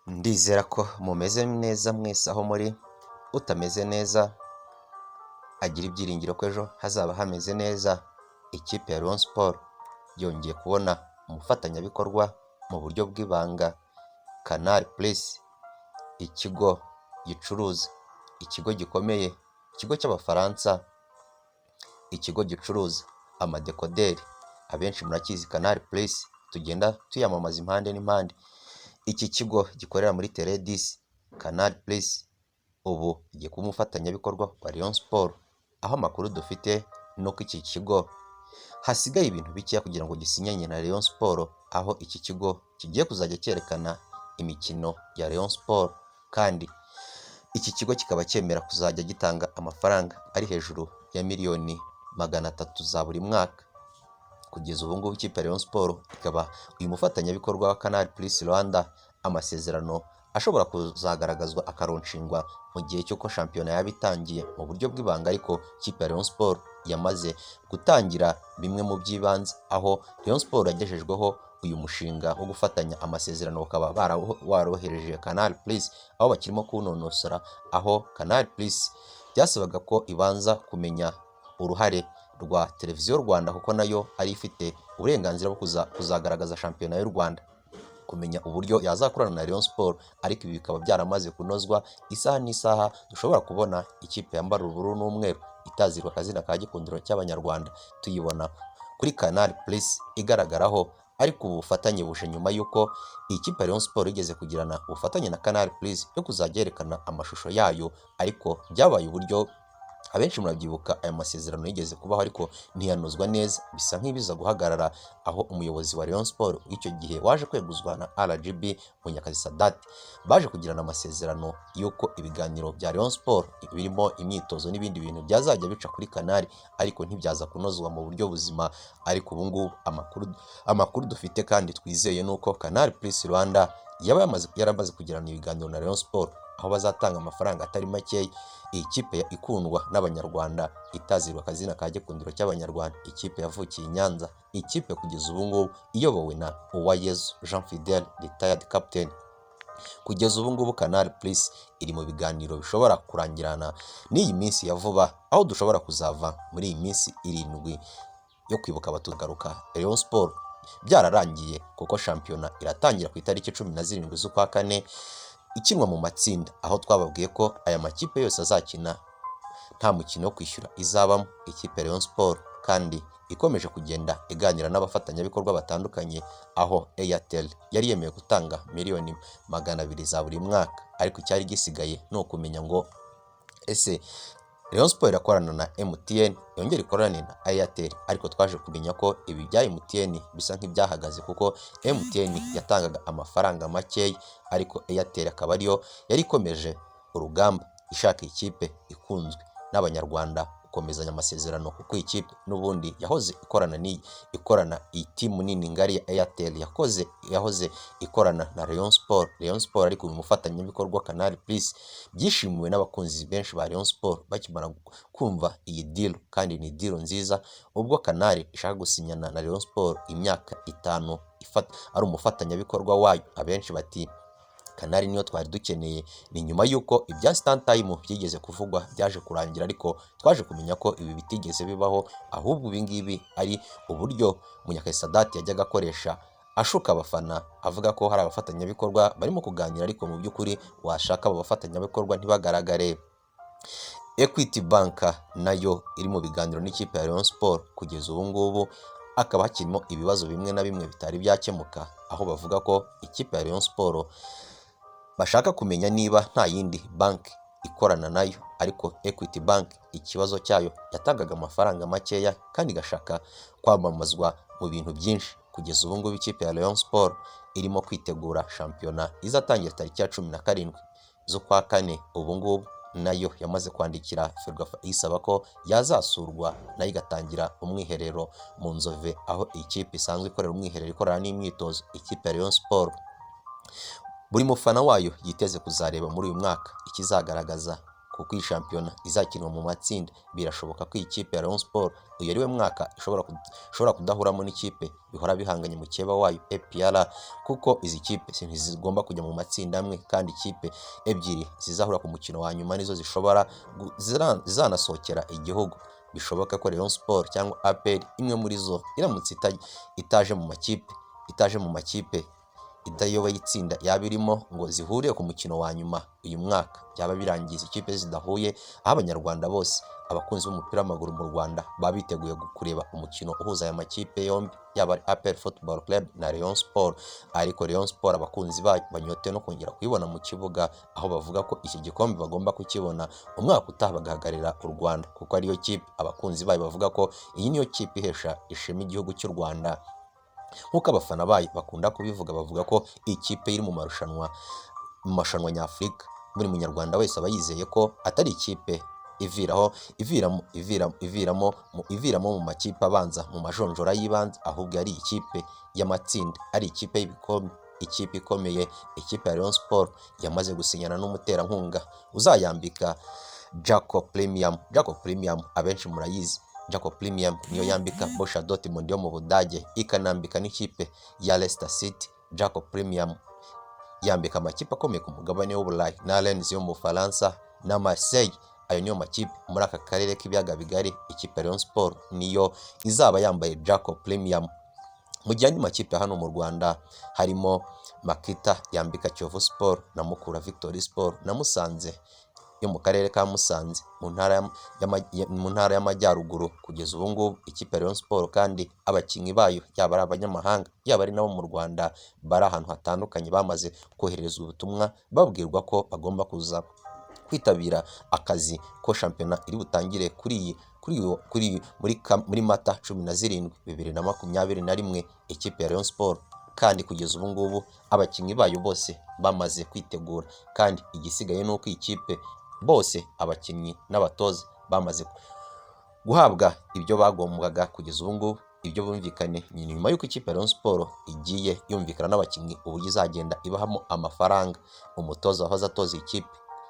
Ndizera ko mumeze neza mwese aho muri, utameze neza agira ibyiringiro ko ejo hazaba hameze neza. Ikipe ya Rayon Sport yongeye kubona umufatanyabikorwa mu buryo bw'ibanga, Canal Plus, ikigo gicuruza, ikigo gikomeye, ikigo cy'Abafaransa, ikigo gicuruza amadekoderi. Abenshi murakizi Canal Plus, tugenda tuyamamaza impande n'impande. Iki kigo gikorera muri Teledis, Canal Plus ubu igiye kuba umufatanyabikorwa wa Rayon Sport. Aho amakuru dufite nuko iki kigo hasigaye ibintu bikeya kugira ngo gisinyanye na Rayon Sport, aho iki kigo kigiye kuzajya cyerekana imikino ya Rayon Sport, kandi iki kigo kikaba cyemera kuzajya gitanga amafaranga ari hejuru ya miliyoni 300 za buri mwaka. Kugeza ubu ngubu ikipe ya Rayon Sport ikaba uyu mufatanyabikorwa wa Canal Plus Rwanda. Amasezerano ashobora kuzagaragazwa akaronshingwa mu gihe cy'uko shampiyona yabitangiye mu buryo bw'ibanga, ariko ikipe ya Rayon Sport yamaze gutangira bimwe mu by'ibanze, aho Rayon Sport yagejejweho uyu mushinga wo gufatanya amasezerano, bakaba warohereje Canal Plus, aho bakirimo kunonosora, aho Canal Plus byasabaga ko ibanza kumenya uruhare rwa televiziyo Rwanda, kuko nayo ari ifite uburenganzira bwo kuzagaragaza shampiyona y'u Rwanda, kumenya uburyo yazakorana na Rayon Sport. Ariko ibi bikaba byaramaze kunozwa, isaha n'isaha dushobora kubona ikipe yambara ubururu n'umweru itazirwa akazina ka Gikundiro cy'Abanyarwanda tuyibona kuri Canal Plus igaragaraho. Ariko ubu bufatanye buje nyuma y'uko iyi kipe ya Rayon Sport igeze kugirana ubufatanye na Canal Plus yo kuzajya yerekana amashusho yayo, ariko byabaye uburyo abenshi murabyibuka aya masezerano yigeze kubaho ariko ntiyanozwa neza, bisa nk'ibiza guhagarara, aho umuyobozi wa Rayon Sport w'icyo gihe waje kweguzwa na RGB Munyakazi Sadat baje kugirana amasezerano y'uko ibiganiro bya Rayon Sport birimo imyitozo n'ibindi bintu byazajya bica kuri Canal, ariko ntibyaza kunozwa mu buryo buzima. Ariko ubu ngubu amakuru dufite kandi twizeye nuko Canal Plus Rwanda yaramaze kugirana ibiganiro na Rayon Sport, aho bazatanga amafaranga atari makeya. Iyi kipe ikundwa n'Abanyarwanda itazirwa akazina ka Gikundiro cy'Abanyarwanda, ikipe yavukiye i Nyanza, ikipe kugeza ubu ngubu iyobowe na Uwayezu Jean Fidel retired captain. Kugeza ubu ngubu Canal Plus iri mu biganiro bishobora kurangirana n'iyi minsi ya vuba, aho dushobora kuzava muri iyi minsi 7 yo kwibuka abatugaruka Rayon Sport byararangiye, kuko shampiyona iratangira ku itariki 17 z'ukwa kane ikinwa mu matsinda, aho twababwiye ko aya makipe yose azakina nta mukino wo kwishyura izabamo. Ikipe ya Rayon Sport kandi ikomeje kugenda iganira n'abafatanyabikorwa batandukanye, aho Airtel yari yemeye gutanga miliyoni 200 za buri mwaka, ariko icyari gisigaye ni ukumenya ngo ese Rayon Sport irakorana na MTN yongera ikorane na Airtel. Ariko twaje kumenya ko ibi bya MTN bisa nk'ibyahagaze, kuko MTN yatangaga amafaranga makeya, ariko Airtel akaba ariyo yari ikomeje urugamba ishaka ikipe ikunzwe n'Abanyarwanda gukomezanya amasezerano, kuko ikipe n'ubundi yahoze ikorana iyi timu nini ngari ya Airtel yahoze ikorana na Rayon Sport. Rayon Sport ariko uyu mufatanyabikorwa Canal Plus byishimiwe n'abakunzi benshi ba Rayon Sport bakimara kumva iyi deal, kandi ni deal nziza, ubwo Canal ishaka gusinyana na Rayon Sport imyaka 5 ari umufatanyabikorwa wayo. Abenshi bati Canal niyo twari dukeneye. Ni nyuma y'uko ibya stand time byigeze kuvugwa byaje kurangira, ariko twaje kumenya ko ibi bitigeze bibaho, ahubwo ibi ngibi ari uburyo Munyakazi Sadat yajyaga akoresha ashuka abafana, avuga ko hari abafatanyabikorwa barimo kuganira, ariko mu by'ukuri washaka abo bafatanyabikorwa ntibagaragare. Equity Bank nayo iri mu biganiro n'ikipe ya Rayon Sport. Kugeza ubu ngubu akaba hakirimo ibibazo bimwe na bimwe bitari byakemuka, aho bavuga ko ikipe ya Rayon Sport bashaka kumenya niba nta yindi bank ikorana nayo, ariko Equity Bank ikibazo cyayo yatangaga amafaranga makeya kandi gashaka kwamamazwa mu bintu byinshi. Kugeza ubu ngubu ikipe ya Rayon Sport irimo kwitegura shampiyona izatangira tariki ya 17 z'ukwa kane. Ubu ngubu nayo yamaze kwandikira Ferwafa isaba ko yazasurwa nayo igatangira umwiherero mu Nzove, aho ikipe isanzwe ikorera umwiherero ikorana n'imyitozo. Ikipe ya Rayon Sport buri mufana wayo yiteze kuzareba muri uyu mwaka ikizagaragaza kuko iyi shampiyona izakinwa mu matsinda. Birashoboka ko iyi kipe ya Rayon Sport uyu ari we mwaka ishobora kudahuramo n'ikipe bihora bihanganye mu keba wayo APR, kuko izi kipe zigomba kujya mu matsinda amwe, kandi ikipe ebyiri zizahura ku mukino wa nyuma nizo zizanasohokera igihugu. Bishoboka ko Rayon Sport cyangwa APR imwe muri zo iramutse itaje mu makipe idayoboye itsinda yaba irimo ngo zihuriye ku mukino wa nyuma uyu mwaka, byaba birangiza ikipe zidahuye, aho abanyarwanda bose abakunzi b'umupira w'amaguru mu Rwanda baba biteguye kureba umukino uhuza aya makipe yombi, yaba ari APR Football Club na Rayon Sport. Ariko Rayon Sport abakunzi bayo banyote no kongera kuyibona mu kibuga, aho bavuga ko iki gikombe bagomba kukibona umwaka utaha bagahagararira u Rwanda, kuko ariyo kipe abakunzi bayo bavuga ko iyi niyo kipe ihesha ishema igihugu cy'u Rwanda. Nk'uko abafana bayo bakunda kubivuga, bavuga ko iyi kipe iri mu marushanwa nyafurika, buri munyarwanda wese aba yizeye ko atari ikipe iviramo mu makipe abanza mu majonjora y'ibanze, ahubwo ari ikipe y'amatsinda, ari ikipe y'ibikombe, ikipe ikomeye. Ikipe ya Rayon Sport yamaze gusinyana n'umuterankunga uzayambika Jacob Premium abenshi murayizi. Jacob Premium niyo yambika Borussia Dortmund yo mu Budage, ikanambika n'ikipe ya Leicester City. Jacob Premium yambika amakipe akomeye ku mugabane w'Uburayi na Rennes yo mu Bufaransa na Marseille. Ayo niyo makipe muri aka karere k'ibiyaga bigari. Ikipe ya Rayon Sport niyo izaba yambaye Jacob Premium. Mu gihe andi makipe hano mu Rwanda harimo Makita yambika Kiyovu Sport na Mukura Victory Sport na Musanze yo mu karere ka Musanze mu ntara y'Amajyaruguru. Kugeza ubu ngubu ikipe ya Rayon Sport kandi abakinnyi bayo yaba ari abanyamahanga yaba ari nabo mu Rwanda bari ahantu hatandukanye bamaze kohererezwa ubutumwa babwirwa ko bagomba kuza kwitabira akazi ko shampiyona iri butangire muri Mata 17, 2021. Ikipe ya Rayon Sport kandi kugeza ubu ngubu abakinnyi bayo bose bamaze kwitegura, kandi igisigaye nuko ikipe bose abakinnyi n'abatoza bamaze guhabwa ibyo bagombaga. Kugeza ubu ngubu ibyo bumvikane nyuma y'uko ikipe ya Rayon Sport igiye yumvikana n'abakinnyi uburyo izagenda ibahamo amafaranga. Umutoza wahoze atoza ikipe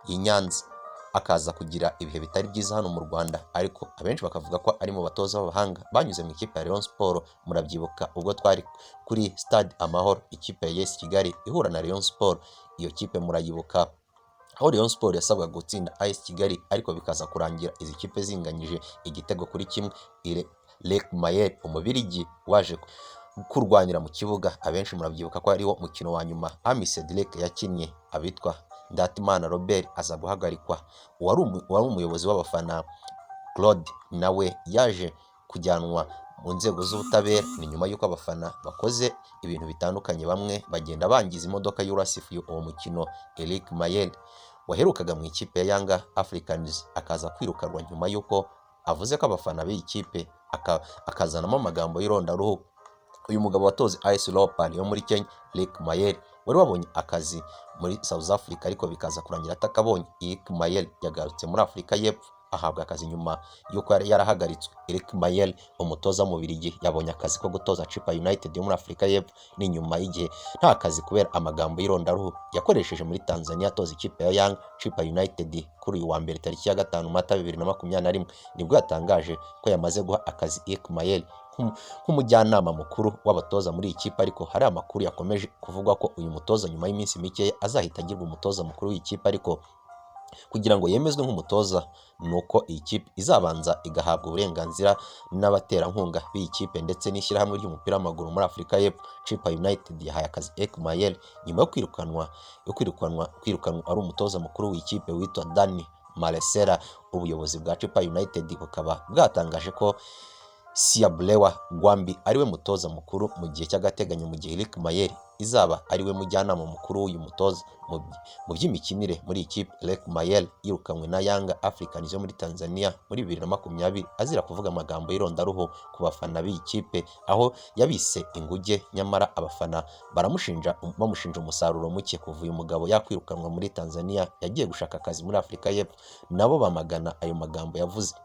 y'Inyanza akaza kugira ibihe bitari byiza hano mu Rwanda, ariko abenshi bakavuga ko ari mu batoza b'abahanga banyuze mu ikipe ya Rayon Sport. Murabyibuka ubwo twari kuri Stade Amahoro, ikipe ya AS Kigali ihura na Rayon Sport. Iyo kipe murayibuka aho Rayon Sport yasabwaga gutsinda AS Kigali, ariko bikaza kurangira izi kipe zinganyije igitego kuri kimwe. Lek Mayer umubirigi waje kurwanira mu kibuga, abenshi murabyibuka ko ariwo mukino wa nyuma Amasezerano yakinnye. Abitwa Ndatimana Robert aza guhagarikwa. Uwari umuyobozi w'abafana Claude nawe yaje kujyanwa mu nzego z'ubutabera. Ni nyuma y'uko abafana bakoze ibintu bitandukanye, bamwe bagenda bangiza imodoka y'urasifuye uwo mukino. Lek Mayer waherukaga mu ikipe ya Young Africans akaza kwirukanwa nyuma y'uko avuze ko abafana b'iyi kipe akazanamo amagambo y'irondaruhu. Uyu mugabo watoze AS Leopards yo muri Kenya, Lek Mayer, wari wabonye akazi muri South Africa ariko bikaza kurangira atakabonye. Lek Mayer yagarutse muri Afurika y'Epfo ahabwa akazi nyuma y'uko yarahagaritswe. Lek Mayer umutoza mu Bubiligi yabonye akazi ko gutoza Chippa United yo muri Afurika y'Epfo, ni nyuma y'igihe nta kazi kubera amagambo y'irondaruhu yakoresheje muri Tanzania atoza ikipe ya Young Chippa United. Kuri uyu wa mbere tariki ya 5 Mata 2021 nibwo yatangaje ko yamaze guha akazi Lek Mayer nk'umujyanama mukuru w'abatoza muri iyi kipe, ariko hari amakuru yakomeje kuvugwa ko uyu mutoza nyuma y'iminsi mike azahita agirwa umutoza mukuru w'iyi kipe. Ariko kugira ngo yemezwe nk'umutoza nuko iyi kipe izabanza igahabwa uburenganzira n'abaterankunga b'iyi kipe ndetse n'ishyirahamwe ry'umupira w'amaguru muri Afurika y'Epfo. Chippa United yahaye akazi Lek Mayer nyuma yo kwirukanwa ari umutoza mukuru w'iyi kipe witwa Dani Malesera. Ubuyobozi bwa Chippa United bukaba bwatangaje ko Siablewa Gwambi ariwe mutoza mukuru mu gihe cy'agateganyo, mu gihe Lek Mayer izaba ariwe mujyanama mukuru w'uyu mutoza mu by'imikinire muri ikipe. Lek Mayer yirukanwe na Young Africans yo muri Tanzania muri 2020 azira kuvuga amagambo y'irondaruhu ku bafana b'iyi kipe, aho yabise inguge. Nyamara abafana bamushinja umusaruro muke kuva uyu mugabo yakwirukanwa muri Tanzania yagiye gushaka akazi muri Afurika y'Epfo. Nabo bamagana ayo magambo yavuze.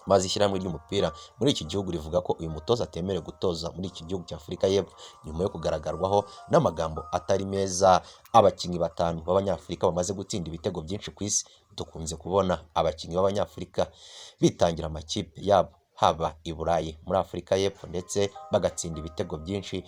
maze ishyirahamwe ry'umupira muri iki gihugu rivuga ko uyu mutoza atemerewe gutoza muri iki gihugu cya Afurika y'Epfo nyuma yo kugaragarwaho n'amagambo atari meza. Abakinnyi batanu b'Abanyafurika bamaze gutsinda ibitego byinshi ku isi. Dukunze kubona abakinnyi b'Abanyafurika bitangira amakipe yabo haba i Burayi, muri Afurika y'Epfo ndetse bagatsinda ibitego byinshi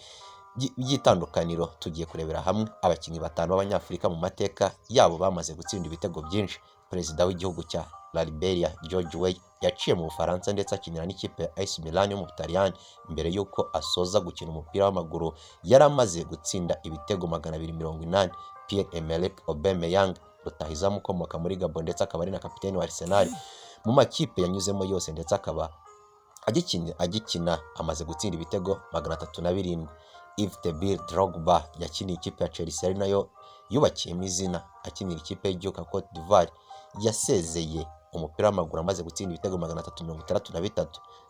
by'itandukaniro. Tugiye kurebera hamwe abakinnyi batanu b'Abanyafurika mu mateka yabo bamaze gutsinda ibitego byinshi. Perezida w'igihugu cya La Liberia George Weah yaciye mu Bufaransa ndetse akinira n'ikipe ya AC Milan yo mu Butaliyani. Mbere y'uko asoza gukina umupira w'amaguru yari amaze gutsinda ibitego 280. Pierre-Emerick Aubameyang, rutahizamu ukomoka muri Gabon ndetse akaba ari na kapiteni wa Arsenal mu makipe yanyuzemo yose ndetse akaba agikina amaze gutsinda ibitego 307. Yves Tebir Drogba yakiniye ikipe ya Chelsea ari nayo yubakiyemo izina akinira ikipe y'igihugu ya Cote d'Ivoire yasezeye umupira w'amaguru amaze gutsinda ibitego 363.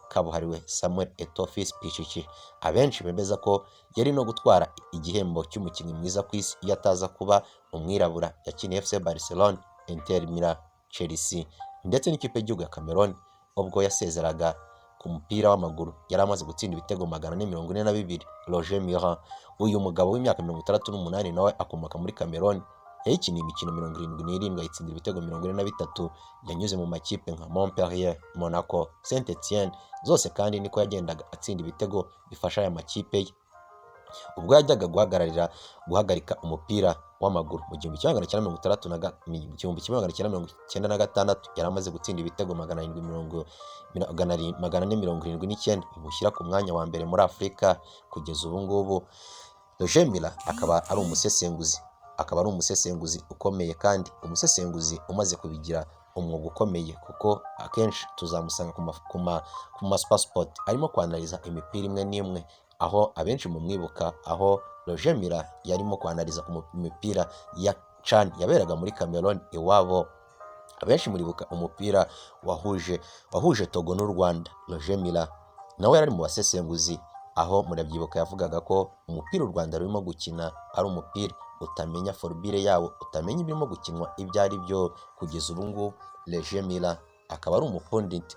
Kabuhariwe Samuel Eto'o Pichichi abenshi bemeza ko yari no gutwara igihembo cy'umukinnyi mwiza ku isi iyo ataza kuba umwirabura. Yakiniye FC Barcelona, Inter Milan, Chelsea ndetse n'ikipe y'igihugu ya Cameroon. Ubwo yasezeraga ku mupira w'amaguru yari amaze gutsinda ibitego 442. Roger Mira, uyu mugabo w'imyaka 38 nawe akomoka muri Cameroon, yayikiniye imikino 77 ayitsindira ibitego 43. Yanyuze mu makipe nka Montpellier, Monaco, Saint-Etienne, zose kandi niko yagendaga atsinda ibitego bifasha aya makipe ye. Ubwo yajyaga guhagarika umupira w'amaguru mu 1996 yari amaze gutsinda ibitego 479 bimushyira ku mwanya wa mbere muri Afurika kugeza ubu ngubu. Roger Mila akaba ari umusesenguzi ukomeye kandi umusesenguzi umaze kubigira umwuga ukomeye, kuko akenshi tuzamusanga ku ma sport arimo kwanaliza imipira imwe n'imwe, aho abenshi mu mwibuka aho Roger Mila yarimo kwanaliza imipira ya CHAN yaberaga muri Cameroon iwabo. Abenshi muribuka umupira wahuje Togo n'u Rwanda. Roger Mila nawe yari mu basesenguzi, aho murabyibuka yavugaga ko umupira u Rwanda rurimo gukina ari umupira utamenya forubire yawo, utamenya ibirimo gukinwa ibyo ari byo. Kugeza ubu ngubu Roger Mila akaba ari umupunditi